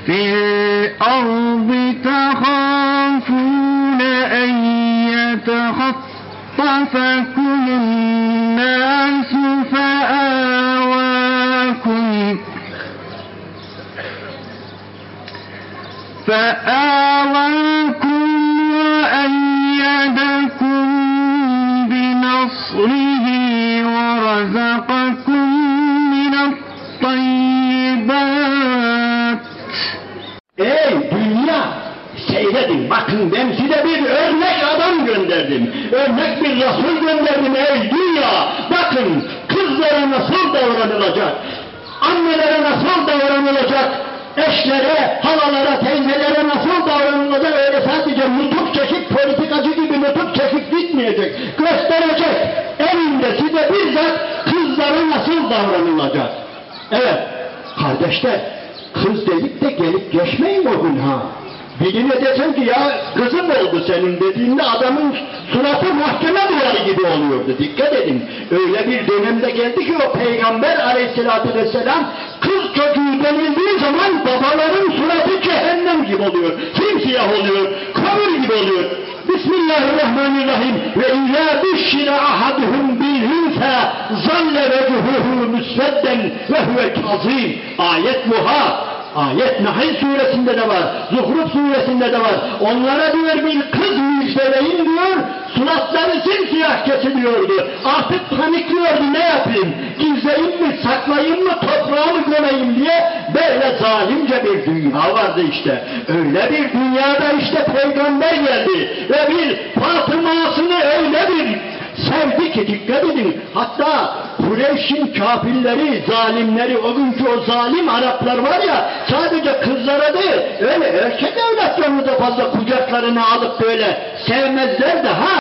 في الأرض تخافون أن يتخطفكم الناس فآواكم وأيدكم بنصره ورزقكم من الطيبات. Ey dünya! Seyredin, bakın ben size bir örnek adam gönderdim. Örnek bir Resul gönderdim ey dünya! Bakın kızlara nasıl davranılacak? Annelere nasıl davranılacak? Eşlere, halalara, teyzelere nasıl davranılacak? Öyle sadece nutuk çekip, politikacı gibi nutuk çekip gitmeyecek. Gösterecek. Elinde size bizzat kızlara nasıl davranılacak? Evet, kardeşler, kız dedik de gelip geçmeyin o gün ha. Birine desen ki ya kızım oldu senin dediğinde adamın suratı mahkeme duvarı gibi oluyordu. Dikkat edin. Öyle bir dönemde geldi ki o Peygamber aleyhissalatü vesselam kız çocuğu denildiği zaman babaların suratı cehennem gibi oluyor. Simsiyah oluyor. Kömür gibi oluyor. Bismillahirrahmanirrahim. Ve izâ büşşire ahaduhum bilhünfâ zalle vecuhuhu müsvedden ve huve kazîm. Ayet muha. Ayet Nahl suresinde de var, Zuhruf suresinde de var. Onlara diyor bir kız müjdeleyin diyor, suratları simsiyah kesiliyordu. Artık panikliyordu, ne yapayım? Gizleyeyim mi, saklayayım mı, toprağa mı gömeyim diye böyle zalimce bir dünya vardı işte. Öyle bir dünyada işte Peygamber geldi ve bir Fatıma'sını öyle bir sevdi ki dikkat edin. Hatta Kureyş'in kafirleri, zalimleri, o günkü o zalim Araplar var ya, sadece kızlara değil, öyle erkek evlatlarını da fazla kucaklarına alıp böyle sevmezler de ha.